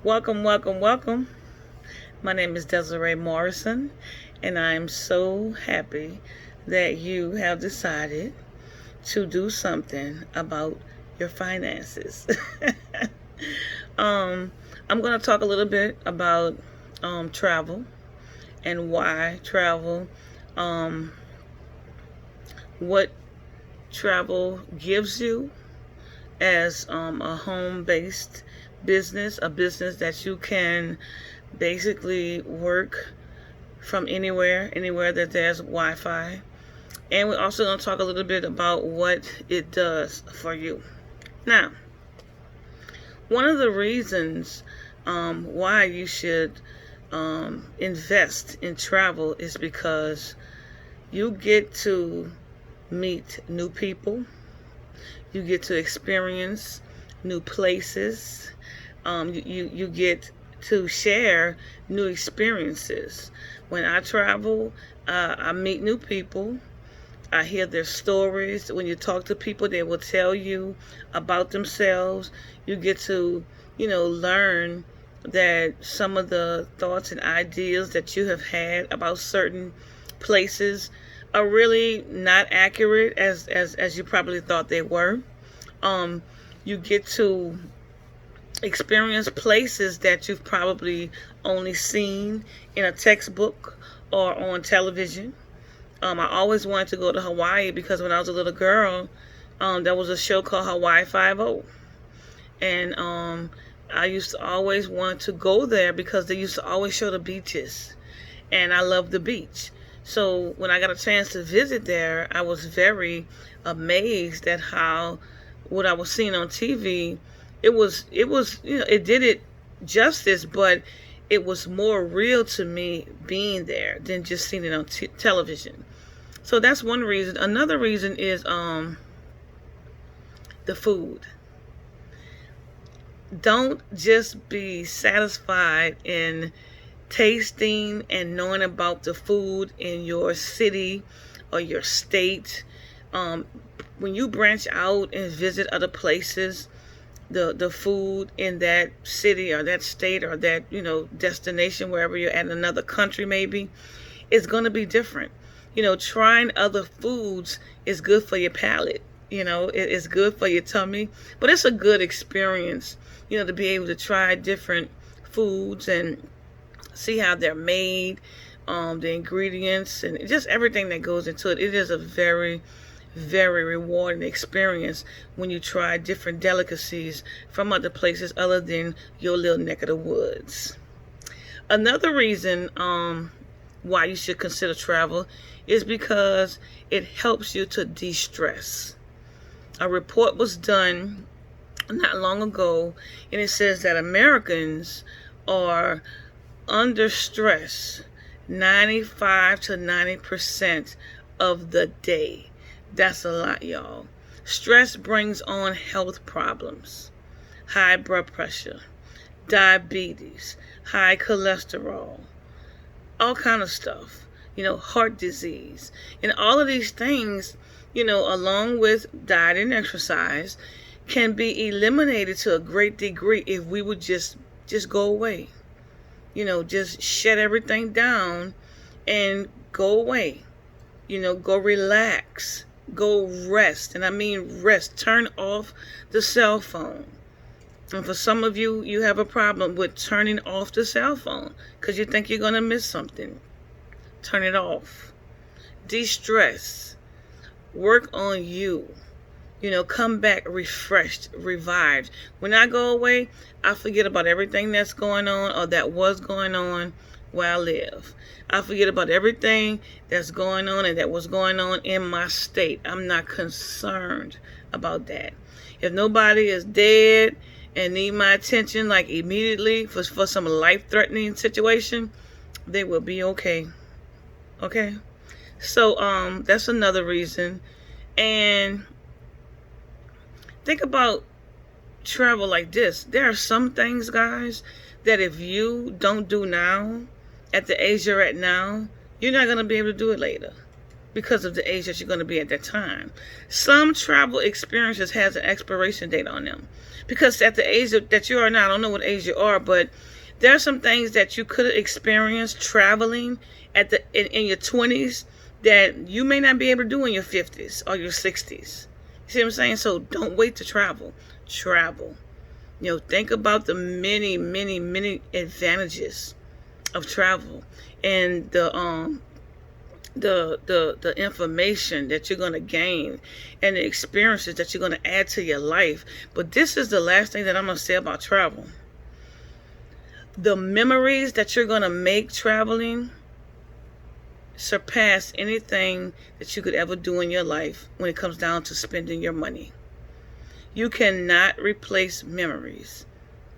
Welcome, welcome, welcome. My name is Desiree Morrison, and I'm so happy that you have decided to do something about your finances. um, I'm going to talk a little bit about travel and why travel, um, what travel gives you as a home based business, a business that you can basically work from anywhere that there's Wi Fi. And we're also going to talk a little bit about what it does for you. Now, one of the reasons why you should invest in travel is because you get to meet new people, you get to experience new places, you get to share new experiences. When I travel, I meet new people. I hear their stories. When you talk to people, they will tell you about themselves. You get to, learn that some of the thoughts and ideas that you have had about certain places are really not accurate as you probably thought they were. Um, you get to experience places that you've probably only seen in a textbook or on television. I always wanted to go to Hawaii because when I was a little girl, there was a show called Hawaii Five-0. And I used to always want to go there because they used to always show the beaches. And I love the beach. So when I got a chance to visit there, I was very amazed at how what I was seeing on TV, it did it justice, but it was more real to me being there than just seeing it on television. So that's one reason. Another reason is the food. Don't just be satisfied in tasting and knowing about the food in your city or your state. When you branch out and visit other places, the food in that city or that state or that destination, wherever you're at, another country maybe, is going to be different. Trying other foods is good for your palate. It's good for your tummy, but it's a good experience, to be able to try different foods and see how they're made, the ingredients, and just everything that goes into it. It is a very, very rewarding experience when you try different delicacies from other places other than your little neck of the woods. Another reason why you should consider travel is because it helps you to de-stress. A report was done not long ago, and it says that Americans are under stress 95 to 90% of the day. That's a lot, y'all. Stress brings on health problems, high blood pressure, diabetes, high cholesterol, all kind of stuff, heart disease. And all of these things, along with diet and exercise, can be eliminated to a great degree if we would just go away. Just shut everything down and go away. Go relax. Go rest. And I mean rest. Turn off the cell phone. And for some of you, you have a problem with turning off the cell phone because you think you're going to miss something. Turn it off. De-stress. Work on you. Come back refreshed, revived. When I go away, I forget about everything that's going on or that was going on where I live. I forget about everything that's going on and that was going on in my state. I'm not concerned about that. If nobody is dead and need my attention like immediately for some life-threatening situation, they will be okay. Okay? So that's another reason. And think about travel like this. There are some things, guys, that if you don't do now, at the age you're at now, you're not going to be able to do it later. because of the age that you're going to be at that time. Some travel experiences has an expiration date on them, because at the age that you are now, I don't know what age you are, but there are some things that you could have experienced traveling in your 20s that you may not be able to do in your 50s or your 60s. You see what I'm saying? So don't wait to travel. Travel. Think about the many, many, many advantages of travel, and the information that you're going to gain, and the experiences that you're going to add to your life. But this is the last thing that I'm going to say about travel. The memories that you're going to make traveling surpass anything that you could ever do in your life when it comes down to spending your money. You cannot replace memories.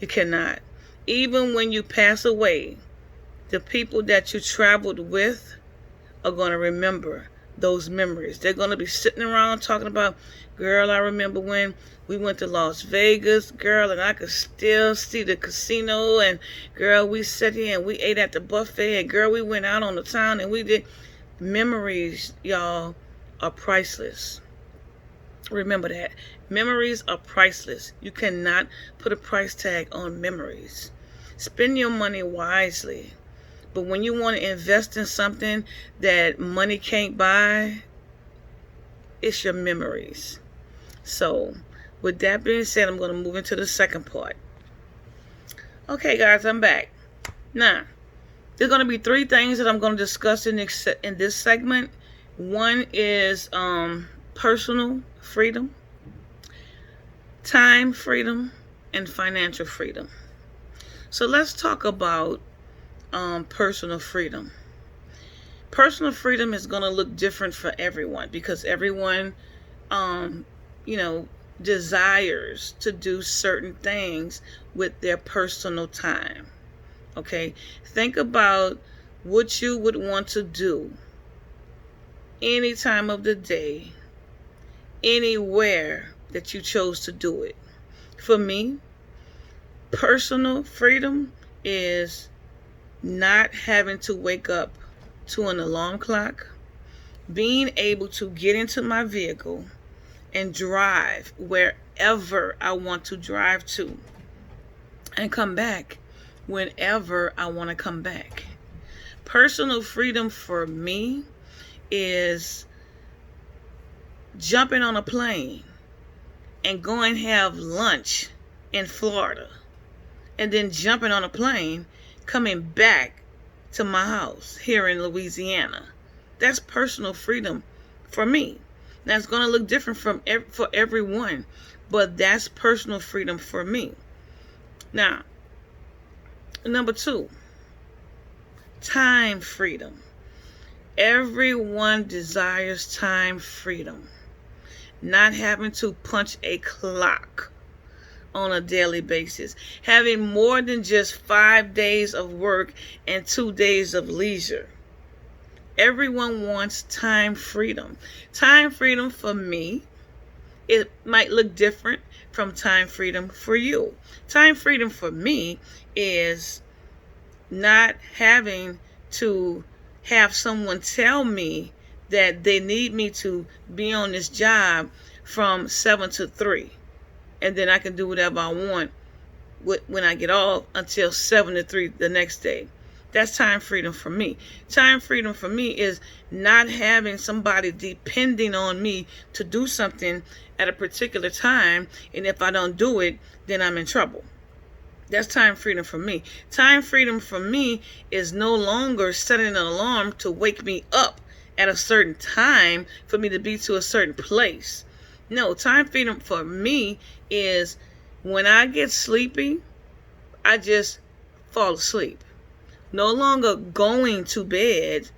You cannot. Even when you pass away, the people that you traveled with are going to remember those memories. They're going to be sitting around talking about, girl, I remember when we went to Las Vegas, girl, and I could still see the casino, and girl, we sat here and we ate at the buffet, and girl, we went out on the town and we did. Memories, y'all, are priceless. Remember that. Memories are priceless. You cannot put a price tag on memories. Spend your money wisely. But when you want to invest in something that money can't buy, it's your memories. So, with that being said, I'm going to move into the second part. Okay, guys, I'm back. Now, there's going to be 3 things that I'm going to discuss in this segment. One is personal freedom, time freedom, and financial freedom. So let's talk about personal freedom. Personal freedom is going to look different for everyone, because everyone, desires to do certain things with their personal time. Okay? Think about what you would want to do any time of the day, anywhere that you chose to do it. For me, personal freedom is not having to wake up to an alarm clock, being able to get into my vehicle and drive wherever I want to drive to, and come back whenever I want to come back. Personal freedom for me is jumping on a plane and going have lunch in Florida, and then jumping on a plane, coming back to my house here in Louisiana. That's personal freedom for me. That's going to look different for everyone, but that's personal freedom for me. Now, number 2, time freedom. Everyone desires time freedom. Not having to punch a clock on a daily basis. Having more than just 5 days of work and 2 days of leisure. Everyone wants time freedom. Time freedom for me, it might look different from time freedom for you. Time freedom for me is not having to have someone tell me that they need me to be on this job from 7 to 3. And then I can do whatever I want when I get off until 7 to 3 the next day. That's time freedom for me. Time freedom for me is not having somebody depending on me to do something at a particular time, and if I don't do it, then I'm in trouble. That's time freedom for me. Time freedom for me is no longer setting an alarm to wake me up at a certain time for me to be to a certain place. No, time freedom for me is when I get sleepy, I just fall asleep. No longer going to bed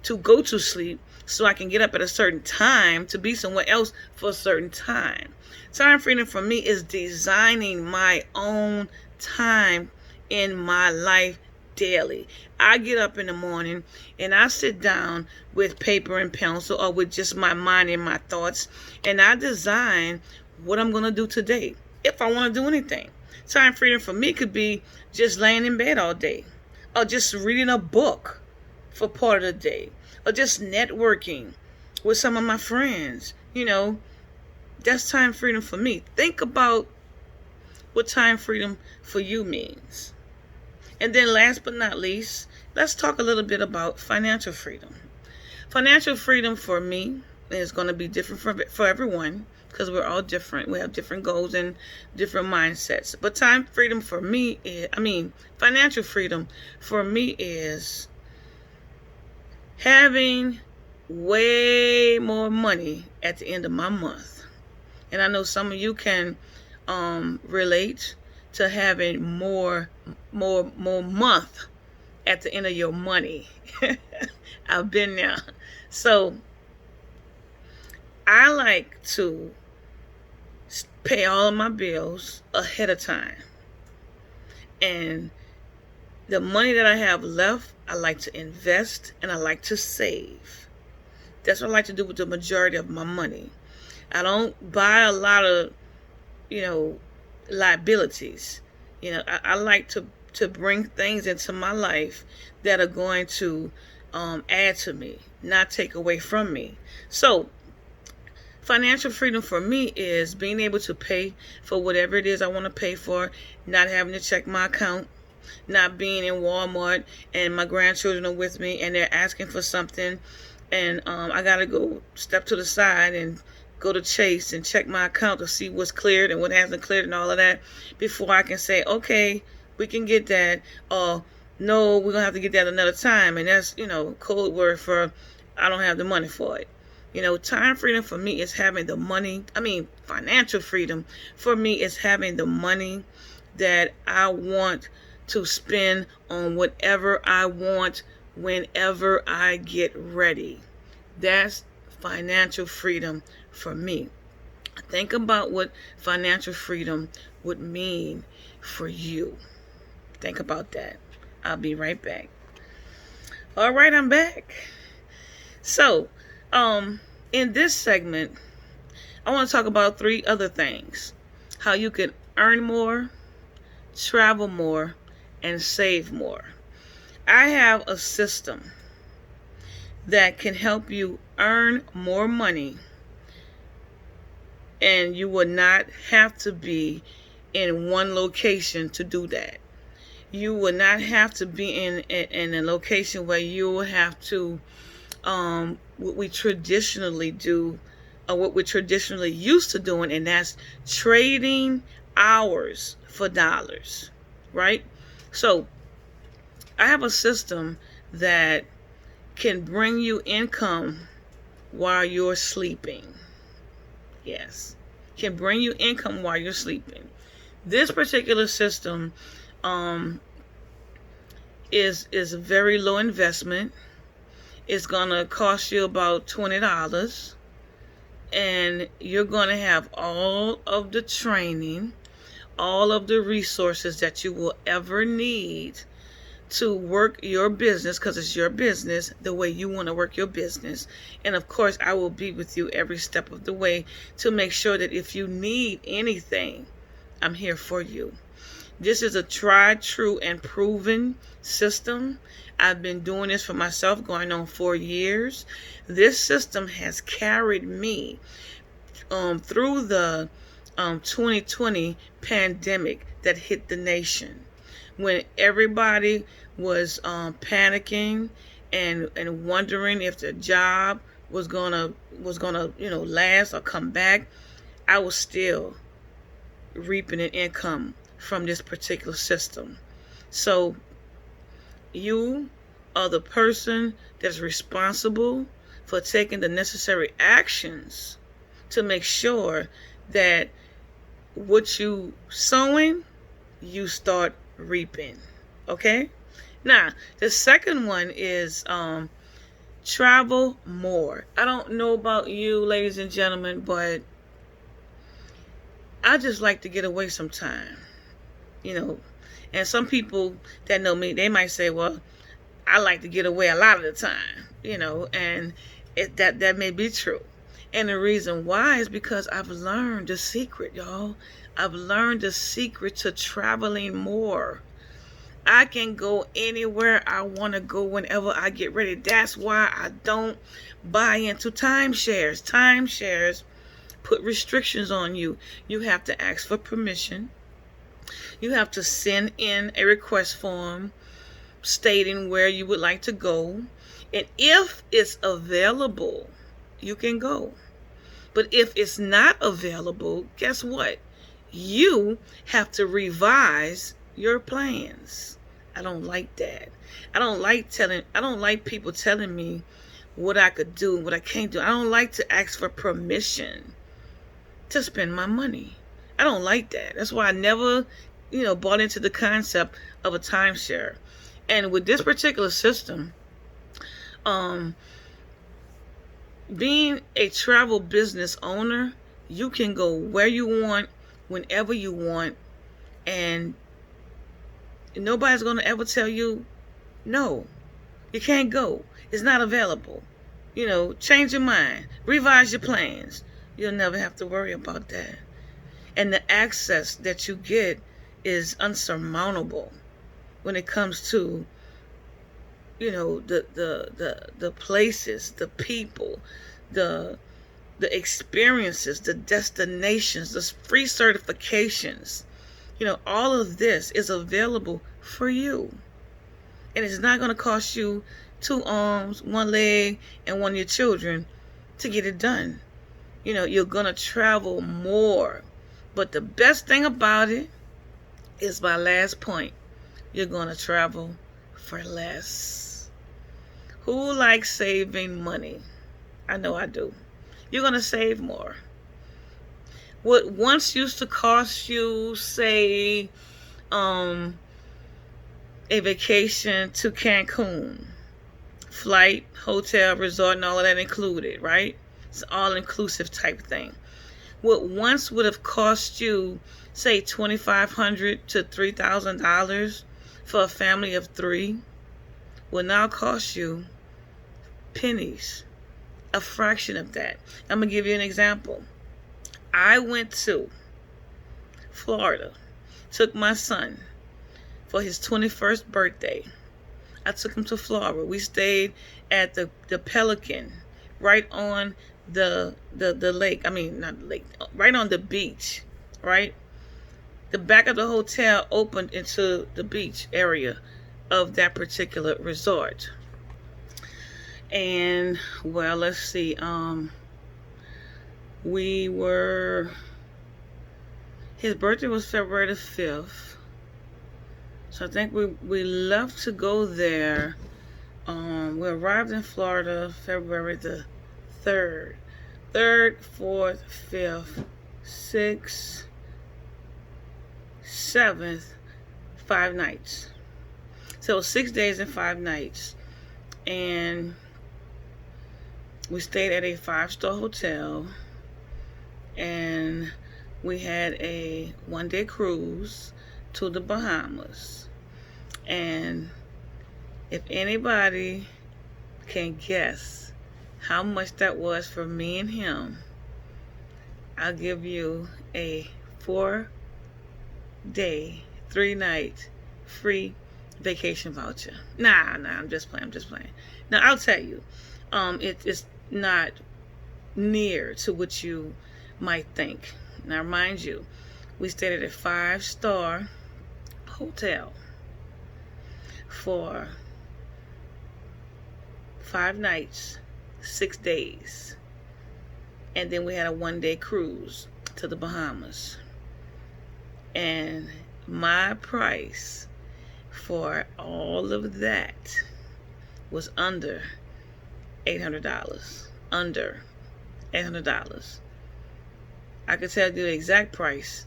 to go to sleep so I can get up at a certain time to be somewhere else for a certain time. Time freedom for me is designing my own time in my life daily. I get up in the morning and I sit down with paper and pencil, or with just my mind and my thoughts, and I design what I'm going to do today, if I want to do anything. Time freedom for me could be just laying in bed all day, or just reading a book for part of the day, or just networking with some of my friends. That's time freedom for me. Think about what time freedom for you means. And then last but not least, let's talk a little bit about financial freedom. Financial freedom for me is going to be different for everyone, because we're all different. We have different goals and different mindsets. But time freedom for me financial freedom for me is having way more money at the end of my month. And I know some of you can relate to having more month at the end of your money. I've been there. So I like to pay all of my bills ahead of time. And the money that I have left, I like to invest and I like to save. That's what I like to do with the majority of my money. I don't buy a lot of, liabilities. I like to bring things into my life that are going to add to me, not take away from me. So financial freedom for me is being able to pay for whatever it is I want to pay for, not having to check my account, not being in Walmart and my grandchildren are with me and they're asking for something, and I got to go step to the side and go to Chase and check my account to see what's cleared and what hasn't cleared and all of that before I can say, okay, we can get that, or no, we're going to have to get that another time. And that's, code word for I don't have the money for it. Time freedom for me is having the money. Financial freedom for me is having the money that I want to spend on whatever I want whenever I get ready. That's financial freedom for me. Think about what financial freedom would mean for you. Think about that. I'll be right back. All right, I'm back. So, in this segment, I want to talk about 3 other things. How you can earn more, travel more, and save more. I have a system that can help you earn more money, and you will not have to be in one location to do that. You will not have to be in a location where you will have to what we traditionally do, or what we're traditionally used to doing, and that's trading hours for dollars, right? So I have a system that can bring you income while you're sleeping. Yes, can bring you income while you're sleeping. This particular system is a very low investment. It's gonna cost you about $20, and you're gonna have all of the training, all of the resources that you will ever need to work your business, because it's your business the way you want to work your business. And of course, I will be with you every step of the way to make sure that if you need anything, I'm here for you. This is a tried, true, and proven system. I've been doing this for myself going on 4 years. This system has carried me through the 2020 pandemic that hit the nation, when everybody was panicking and wondering if the job was gonna last or come back. I was still reaping an income from this particular system. So you are the person that's responsible for taking the necessary actions to make sure that what you sowing, you start reaping. Okay? Now, the second one is travel more. I don't know about you, ladies and gentlemen, but I just like to get away sometime. And some people that know me, they might say, well, I like to get away a lot of the time, and that may be true. And the reason why is because I've learned the secret, y'all. I've learned the secret to traveling more. I can go anywhere I want to go whenever I get ready. That's why I don't buy into timeshares. Timeshares put restrictions on you. You have to ask for permission. You have to send in a request form stating where you would like to go. And if it's available, you can go. But if it's not available, guess what? You have to revise your plans. I don't like that. I don't like people telling me what I could do and what I can't do. I don't like to ask for permission to spend my money. I don't like that. That's why I never, bought into the concept of a timeshare. And with this particular system, being a travel business owner, you can go where you want, whenever you want, and nobody's going to ever tell you, no, you can't go. It's not available. Change your mind. Revise your plans. You'll never have to worry about that. And the access that you get is unsurmountable when it comes to the places, the people, the experiences, the destinations, the free certifications. All of this is available for you. And it's not going to cost you 2 arms, 1 leg, and 1 of your children to get it done. You're going to travel more. But the best thing about it is my last point. You're going to travel for less. Who likes saving money? I know I do. You're going to save more. What once used to cost you, say, a vacation to Cancun, flight, hotel, resort, and all of that included, right? It's an all-inclusive type thing. What once would have cost you, say, $2,500 to $3,000 for a family of 3 will now cost you pennies, a fraction of that. I'm going to give you an example. I went to Florida, took my son for his 21st birthday. I took him to Florida. We stayed at the Pelican, right on the lake. I mean, not the lake, right on the beach, right? The back of the hotel opened into the beach area of that particular resort. And, well, let's see, his birthday was February the 5th. So I think we left to go there. We arrived in Florida February the 3rd. 3rd, 4th, 5th, 6th, 7th, 5 nights. So 6 days and 5 nights. And we stayed at a 5-star hotel. And we had a 1-day cruise to the Bahamas. And if anybody can guess how much that was for me and him, I'll give you a 4-day, 3-night free vacation voucher. Nah, I'm just playing. Now, I'll tell you, it's not near to what you might think. Now, mind you, we stayed at a 5-star hotel for 5 nights, 6 days. And then we had a 1-day cruise to the Bahamas. And my price for all of that was under $800. Under $800. I could tell you the exact price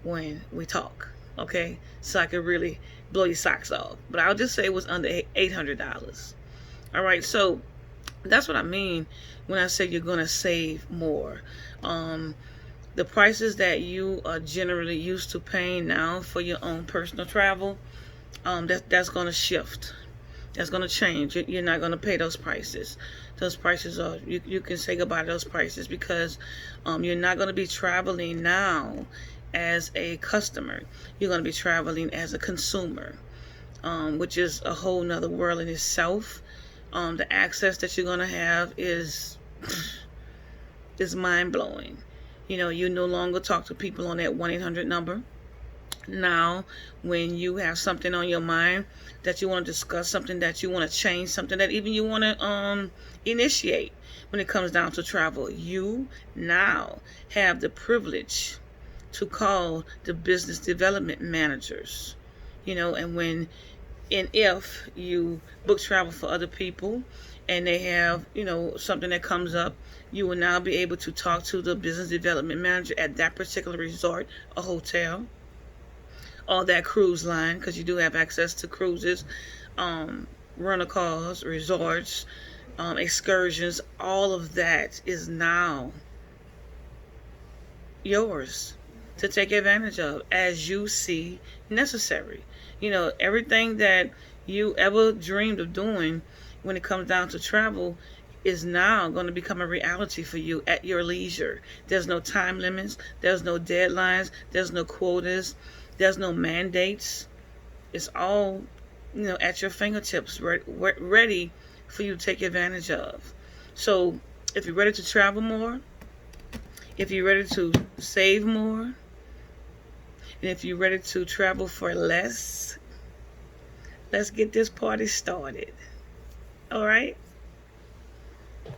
when we talk, okay? So I could really blow your socks off. But I'll just say it was under $800. All right, so that's what I mean when I say you're going to save more. The prices that you are generally used to paying now for your own personal travel, that's going to shift. That's going to change. You're not going to pay those prices. Those prices are, you can say goodbye to those prices because you're not going to be traveling now as a customer. You're going to be traveling as a consumer. which is a whole nother world in itself. The access that you're going to have is mind-blowing. You no longer talk to people on that 1-800 number. Now, when you have something on your mind that you want to discuss, something that you want to change, something that even you want to initiate when it comes down to travel, you now have the privilege to call the business development managers. And when and if you book travel for other people and they have, something that comes up, you will now be able to talk to the business development manager at that particular resort, a hotel, or that cruise line, because you do have access to cruises, rental cars, resorts, excursions. All of that is now yours to take advantage of as you see necessary. Everything that you ever dreamed of doing when it comes down to travel is now going to become a reality for you at your leisure. There's no time limits. There's no deadlines. There's no quotas. There's no mandates. It's all, at your fingertips, ready for you to take advantage of. So if you're ready to travel more, if you're ready to save more, and if you're ready to travel for less, let's get this party started. All right?